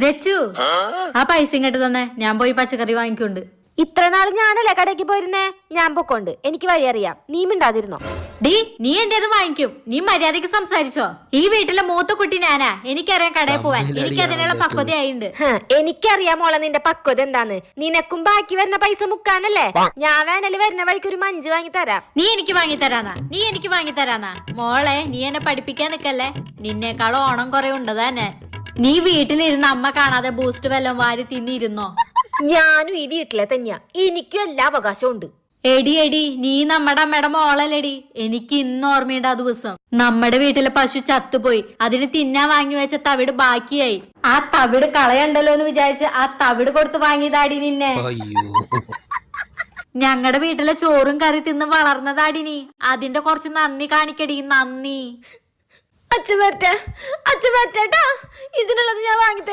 രച്ചു ആ പൈസ ഇങ്ങോട്ട് തന്നെ, ഞാൻ പോയി പച്ചക്കറി വാങ്ങിക്കൊണ്ട്. ഇത്ര നാള് ഞാനല്ലേ കടയ്ക്ക് പോയിരുന്നേ, ഞാൻ പൊക്കോണ്ട്. എനിക്ക് വഴി അറിയാം, നീ മിണ്ടാതിരുന്നോ. ഡീ, നീ എന്റെ വാങ്ങിക്കും. നീ മര്യാദക്ക് സംസാരിച്ചോ. ഈ വീട്ടിലെ മൂത്ത കുട്ടി ഞാനാ, എനിക്കറിയാം കടയിൽ പോവാൻ. എനിക്ക് അതിനുള്ള പക്വതയായിണ്ട്. എനിക്കറിയാം മോളെ നിന്റെ പക്വത എന്താന്ന്. നിനക്കും ബാക്കി വരുന്ന പൈസ മുക്കാനല്ലേ. ഞാൻ വേണല് വരുന്ന വഴിക്ക് ഒരു മഞ്ച് വാങ്ങി തരാം. നീ എനിക്ക് വാങ്ങി തരാന്നാ. മോളെ, നീ എന്നെ പഠിപ്പിക്കാൻ നിക്കല്ലേ. നിന്നേക്കാളും ഓണം കുറെ ഉണ്ട് തന്നെ. നീ വീട്ടിലിരുന്ന് അമ്മ കാണാതെ ബൂസ്റ്റ് വല്ലതും വാരി തിന്നിരുന്നോ? ഞാനും ഈ വീട്ടിലെ തന്നെയാ, എനിക്കും എല്ലാ അവകാശവും ഉണ്ട്. എടി നീ നമ്മുടെ അമ്മയുടെ മോളല്ലേടി. എനിക്ക് ഇന്ന് ഓർമ്മയുണ്ട് ആ ദിവസം. നമ്മുടെ വീട്ടിലെ പശു ചത്തുപോയി. അതിന് തിന്നാൻ വാങ്ങി വെച്ച തവിട് ബാക്കിയായി. ആ തവിട് കളയണ്ടല്ലോ എന്ന് വിചാരിച്ച് ആ തവിട് കൊടുത്ത് വാങ്ങിയതാടി നിന്നെ. ഞങ്ങളുടെ വീട്ടിലെ ചോറും കറി തിന്ന് വളർന്നതാടി നീ. അതിന്റെ കുറച്ച് നന്ദി കാണിക്കടി, നന്ദി. അച്ഛൻ വരട്ടെ, അച്ഛൻ വരട്ടെട്ടാ. ഇതിനുള്ളത് ഞാൻ വാങ്ങിത്തരാം.